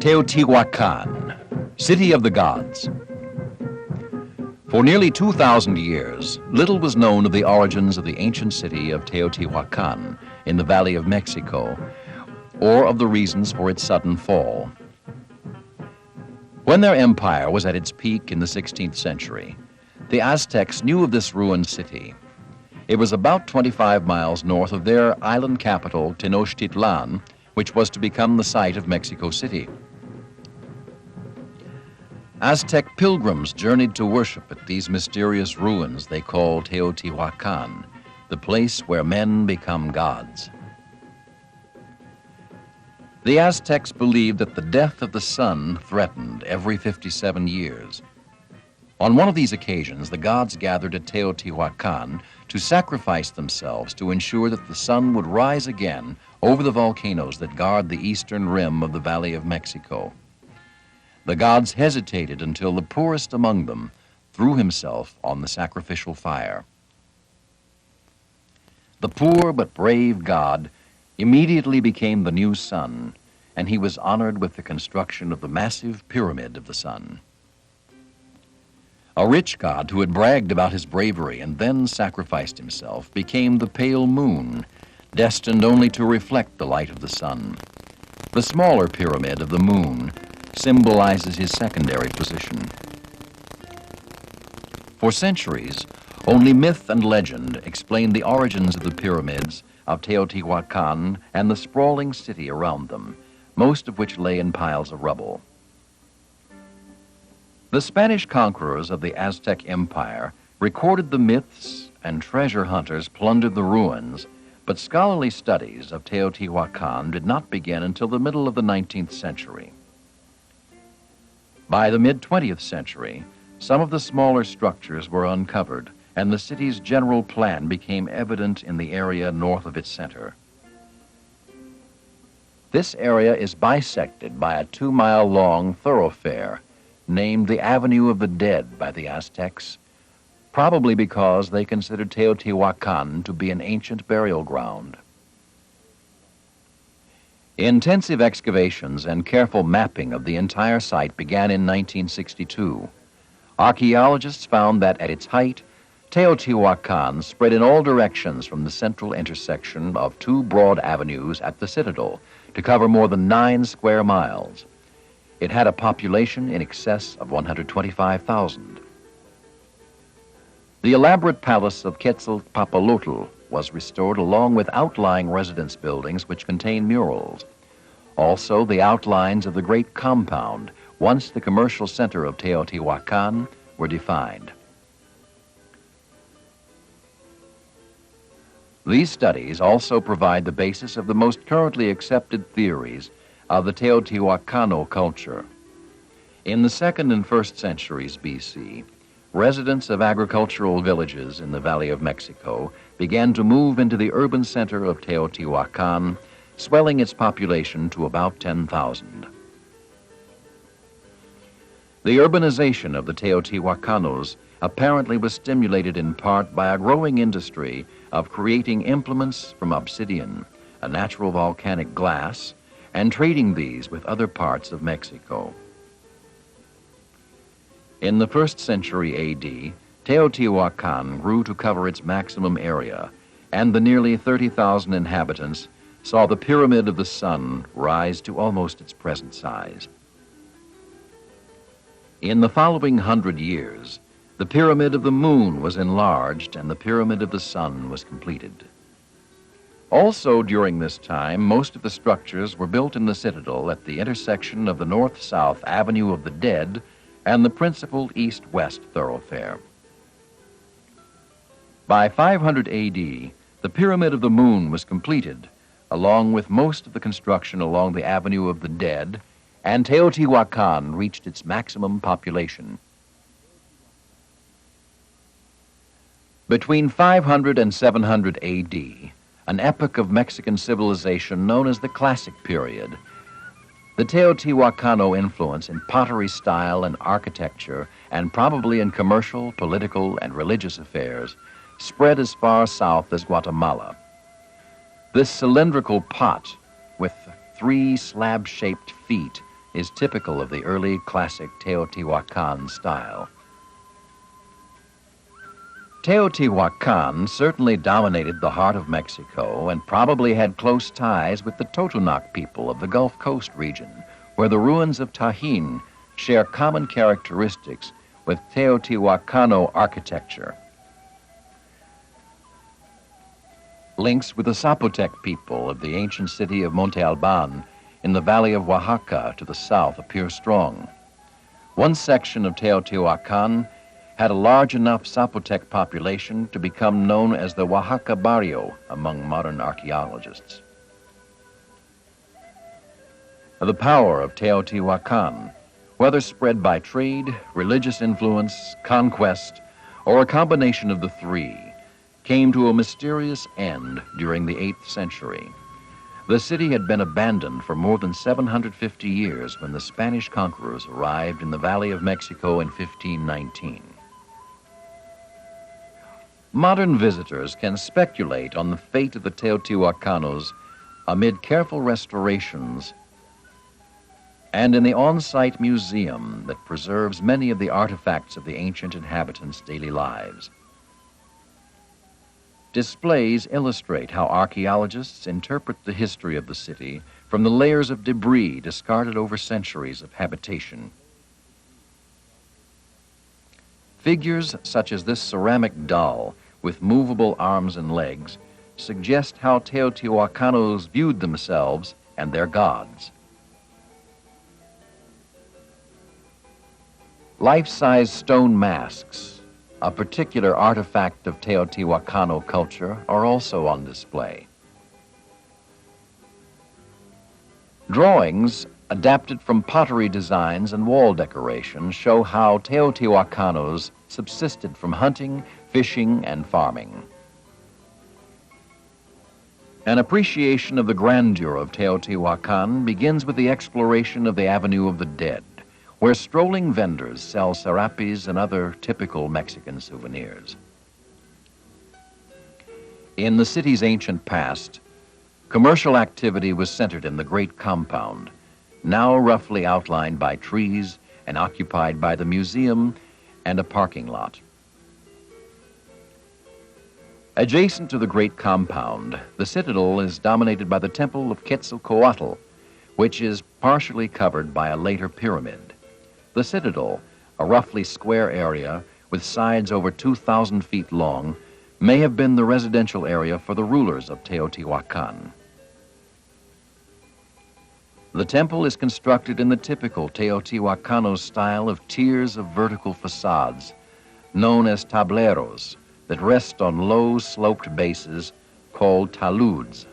Teotihuacan, City of the Gods. For nearly 2,000 years, little was known of the origins of the ancient city of Teotihuacan in the Valley of Mexico, or of the reasons for its sudden fall. When their empire was at its peak in the 16th century, the Aztecs knew of this ruined city. It was about 25 miles north of their island capital, Tenochtitlan, which was to become the site of Mexico City. Aztec pilgrims journeyed to worship at these mysterious ruins they called Teotihuacan, the place where men become gods. The Aztecs believed that the death of the sun threatened every 57 years. On one of these occasions, the gods gathered at Teotihuacan to sacrifice themselves to ensure that the sun would rise again over the volcanoes that guard the eastern rim of the Valley of Mexico. The gods hesitated until the poorest among them threw himself on the sacrificial fire. The poor but brave god immediately became the new sun, and he was honored with the construction of the massive pyramid of the sun. A rich god who had bragged about his bravery and then sacrificed himself became the pale moon, destined only to reflect the light of the sun. The smaller pyramid of the moon symbolizes his secondary position. For centuries, only myth and legend explained the origins of the pyramids of Teotihuacan and the sprawling city around them, most of which lay in piles of rubble. The Spanish conquerors of the Aztec Empire recorded the myths, and treasure hunters plundered the ruins, but scholarly studies of Teotihuacan did not begin until the middle of the 19th century. By the mid-20th century, some of the smaller structures were uncovered, and the city's general plan became evident in the area north of its center. This area is bisected by a 2-mile-long thoroughfare named the Avenue of the Dead by the Aztecs, probably because they considered Teotihuacan to be an ancient burial ground. Intensive excavations and careful mapping of the entire site began in 1962. Archaeologists found that at its height, Teotihuacan spread in all directions from the central intersection of 2 broad avenues at the citadel to cover more than 9 square miles. It had a population in excess of 125,000. The elaborate palace of Quetzalcoatl was restored along with outlying residence buildings which contain murals. Also, the outlines of the great compound, once the commercial center of Teotihuacan, were defined. These studies also provide the basis of the most currently accepted theories of the Teotihuacano culture. In the 2nd and 1st centuries BC, residents of agricultural villages in the Valley of Mexico began to move into the urban center of Teotihuacan, swelling its population to about 10,000. The urbanization of the Teotihuacanos apparently was stimulated in part by a growing industry of creating implements from obsidian, a natural volcanic glass, and trading these with other parts of Mexico. In the 1st century A.D., Teotihuacan grew to cover its maximum area, and the nearly 30,000 inhabitants saw the Pyramid of the Sun rise to almost its present size. In the following 100 years, the Pyramid of the Moon was enlarged and the Pyramid of the Sun was completed. Also during this time, most of the structures were built in the citadel at the intersection of the north-south Avenue of the Dead and the principal east-west thoroughfare. By 500 A.D., the Pyramid of the Moon was completed, along with most of the construction along the Avenue of the Dead, and Teotihuacan reached its maximum population. Between 500 and 700 A.D., an epoch of Mexican civilization known as the Classic Period, the Teotihuacano influence in pottery style and architecture, and probably in commercial, political, and religious affairs, spread as far south as Guatemala. This cylindrical pot with 3 slab-shaped feet is typical of the early classic Teotihuacan style. Teotihuacan certainly dominated the heart of Mexico and probably had close ties with the Totonac people of the Gulf Coast region, where the ruins of Tajín share common characteristics with Teotihuacano architecture. Links with the Zapotec people of the ancient city of Monte Alban in the valley of Oaxaca to the south appear strong. One section of Teotihuacan had a large enough Zapotec population to become known as the Oaxaca Barrio among modern archaeologists. The power of Teotihuacan, whether spread by trade, religious influence, conquest, or a combination of the three, came to a mysterious end during the 8th century. The city had been abandoned for more than 750 years when the Spanish conquerors arrived in the Valley of Mexico in 1519. Modern visitors can speculate on the fate of the Teotihuacanos amid careful restorations and in the on-site museum that preserves many of the artifacts of the ancient inhabitants' daily lives. Displays illustrate how archaeologists interpret the history of the city from the layers of debris discarded over centuries of habitation. Figures such as this ceramic doll with movable arms and legs suggest how Teotihuacanos viewed themselves and their gods. Life-size stone masks, a particular artifact of Teotihuacano culture, are also on display. Drawings adapted from pottery designs and wall decorations show how Teotihuacanos subsisted from hunting, fishing, and farming. An appreciation of the grandeur of Teotihuacan begins with the exploration of the Avenue of the Dead, where strolling vendors sell serapes and other typical Mexican souvenirs. In the city's ancient past, commercial activity was centered in the great compound, now roughly outlined by trees and occupied by the museum and a parking lot. Adjacent to the great compound, the citadel is dominated by the Temple of Quetzalcoatl, which is partially covered by a later pyramid. The citadel, a roughly square area with sides over 2,000 feet long, may have been the residential area for the rulers of Teotihuacan. The temple is constructed in the typical Teotihuacano style of tiers of vertical facades, known as tableros, that rest on low sloped bases called taludes.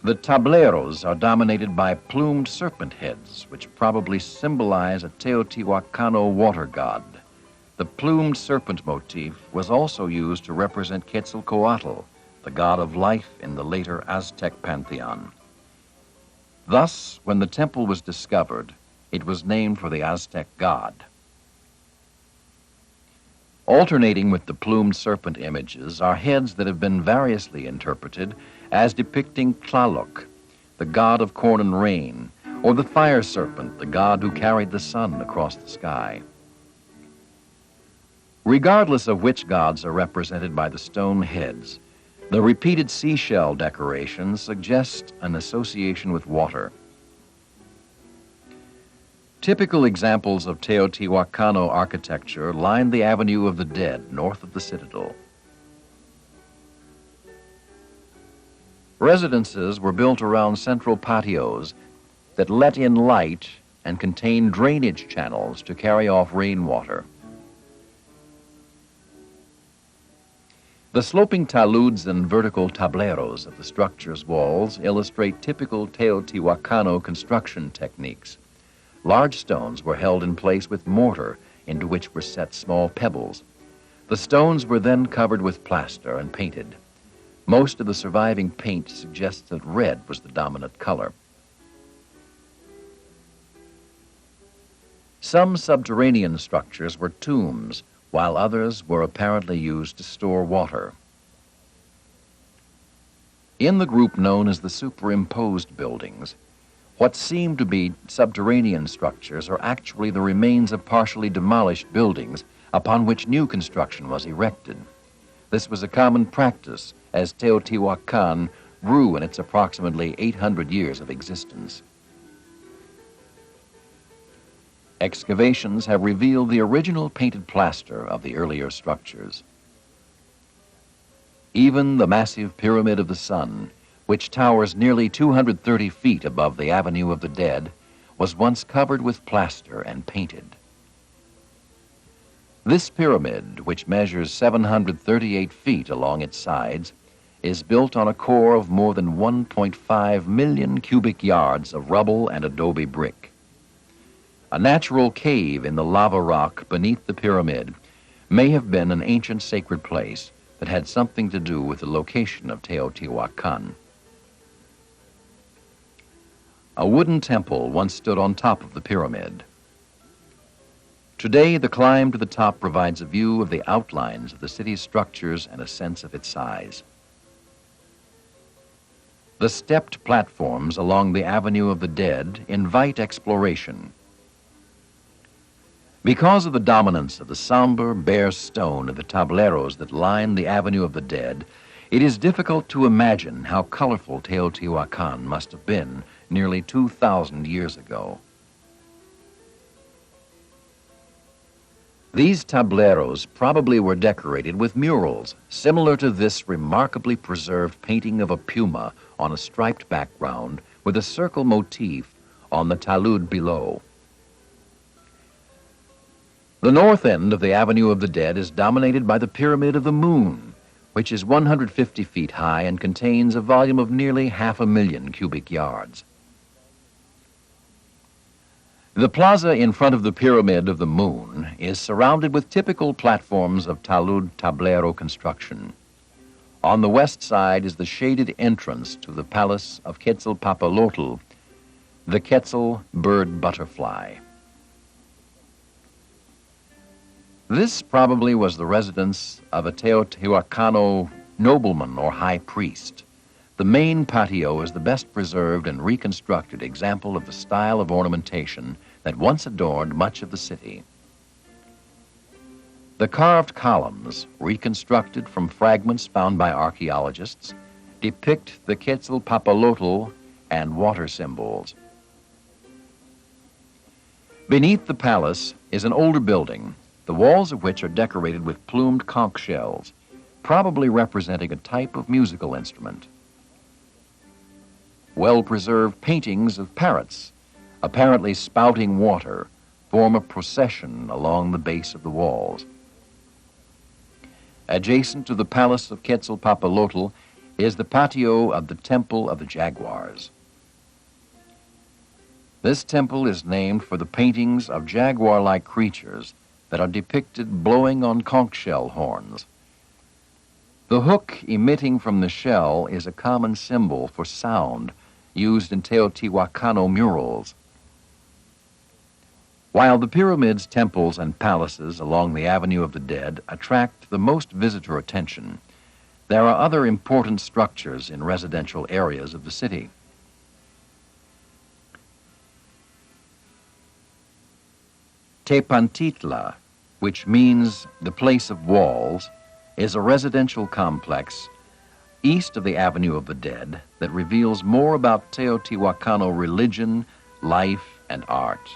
The tableros are dominated by plumed serpent heads, which probably symbolize a Teotihuacano water god. The plumed serpent motif was also used to represent Quetzalcoatl, the god of life in the later Aztec pantheon. Thus, when the temple was discovered, it was named for the Aztec god. Alternating with the plumed serpent images are heads that have been variously interpreted as depicting Tlaloc, the god of corn and rain, or the fire serpent, the god who carried the sun across the sky. Regardless of which gods are represented by the stone heads, the repeated seashell decorations suggest an association with water. Typical examples of Teotihuacano architecture line the Avenue of the Dead north of the citadel. Residences were built around central patios that let in light and contained drainage channels to carry off rainwater. The sloping taludes and vertical tableros of the structure's walls illustrate typical Teotihuacano construction techniques. Large stones were held in place with mortar, into which were set small pebbles. The stones were then covered with plaster and painted. Most of the surviving paint suggests that red was the dominant color. Some subterranean structures were tombs, while others were apparently used to store water. In the group known as the superimposed buildings, what seem to be subterranean structures are actually the remains of partially demolished buildings upon which new construction was erected. This was a common practice as Teotihuacan grew in its approximately 800 years of existence. Excavations have revealed the original painted plaster of the earlier structures. Even the massive Pyramid of the Sun, which towers nearly 230 feet above the Avenue of the Dead, was once covered with plaster and painted. This pyramid, which measures 738 feet along its sides, is built on a core of more than 1.5 million cubic yards of rubble and adobe brick. A natural cave in the lava rock beneath the pyramid may have been an ancient sacred place that had something to do with the location of Teotihuacan. A wooden temple once stood on top of the pyramid. Today, the climb to the top provides a view of the outlines of the city's structures and a sense of its size. The stepped platforms along the Avenue of the Dead invite exploration. Because of the dominance of the somber, bare stone of the tableros that line the Avenue of the Dead, it is difficult to imagine how colorful Teotihuacan must have been nearly 2,000 years ago. These tableros probably were decorated with murals, similar to this remarkably preserved painting of a puma on a striped background with a circle motif on the talud below. The north end of the Avenue of the Dead is dominated by the Pyramid of the Moon, which is 150 feet high and contains a volume of nearly 500,000 cubic yards. The plaza in front of the Pyramid of the Moon is surrounded with typical platforms of talud tablero construction. On the west side is the shaded entrance to the palace of Quetzalpopolotl, the Quetzal bird butterfly. This probably was the residence of a Teotihuacano nobleman or high priest. The main patio is the best preserved and reconstructed example of the style of ornamentation that once adorned much of the city. The carved columns, reconstructed from fragments found by archaeologists, depict the Quetzalpopolotl and water symbols. Beneath the palace is an older building, the walls of which are decorated with plumed conch shells, probably representing a type of musical instrument. Well-preserved paintings of parrots, apparently spouting water, form a procession along the base of the walls. Adjacent to the palace of Quetzalpopolotl is the patio of the Temple of the Jaguars. This temple is named for the paintings of jaguar-like creatures that are depicted blowing on conch shell horns. The hook emitting from the shell is a common symbol for sound used in Teotihuacano murals. While the pyramids, temples, and palaces along the Avenue of the Dead attract the most visitor attention, there are other important structures in residential areas of the city. Tepantitla, which means the place of walls, is a residential complex east of the Avenue of the Dead that reveals more about Teotihuacano religion, life, and art.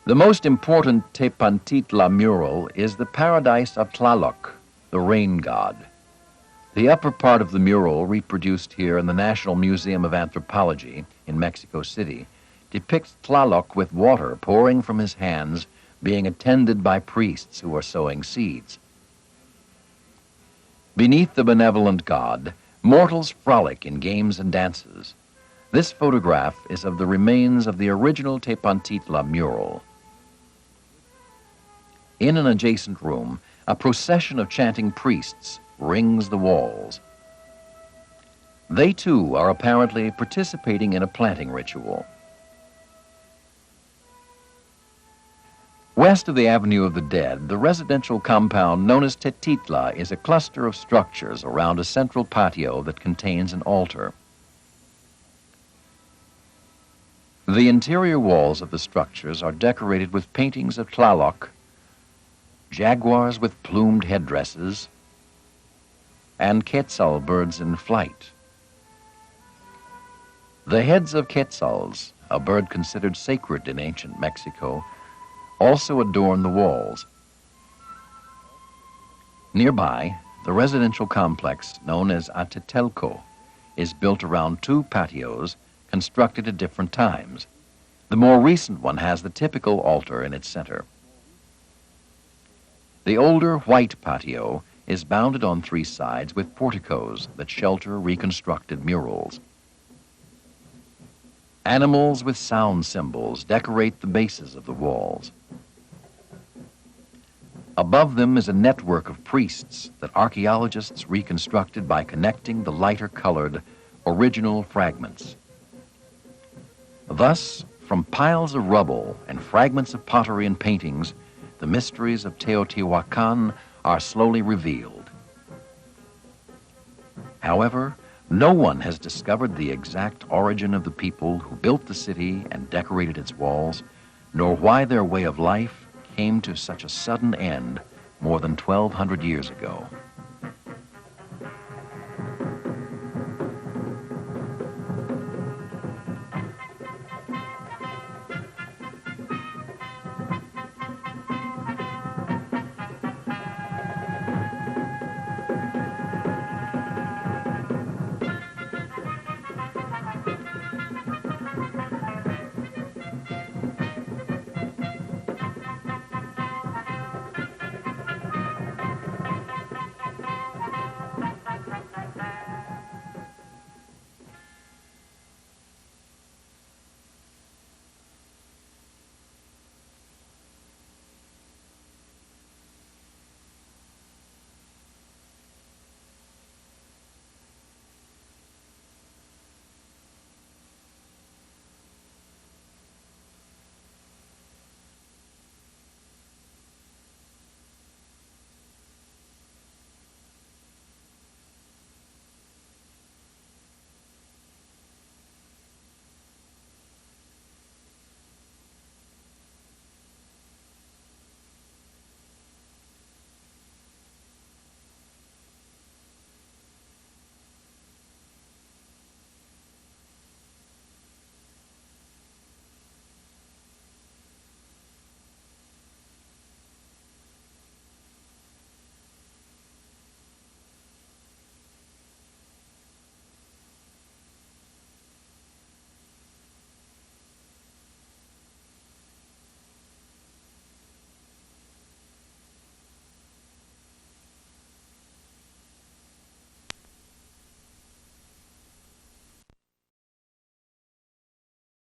The most important Tepantitla mural is the Paradise of Tlaloc, the rain god. The upper part of the mural, reproduced here in the National Museum of Anthropology in Mexico City, depicts Tlaloc with water pouring from his hands, being attended by priests who are sowing seeds. Beneath the benevolent god, mortals frolic in games and dances. This photograph is of the remains of the original Tepantitla mural. In an adjacent room, a procession of chanting priests rings the walls. They, too, are apparently participating in a planting ritual. West of the Avenue of the Dead, the residential compound known as Tetitla is a cluster of structures around a central patio that contains an altar. The interior walls of the structures are decorated with paintings of Tlaloc, jaguars with plumed headdresses, and quetzal birds in flight. The heads of quetzals, a bird considered sacred in ancient Mexico, also adorn the walls. Nearby, the residential complex known as Atetelco is built around two patios constructed at different times. The more recent one has the typical altar in its center. The older white patio is bounded on three sides with porticos that shelter reconstructed murals. Animals with sound symbols decorate the bases of the walls. Above them is a network of priests that archaeologists reconstructed by connecting the lighter-colored original fragments. Thus, from piles of rubble and fragments of pottery and paintings, the mysteries of Teotihuacan are slowly revealed. However, no one has discovered the exact origin of the people who built the city and decorated its walls, nor why their way of life came to such a sudden end more than 1,200 years ago.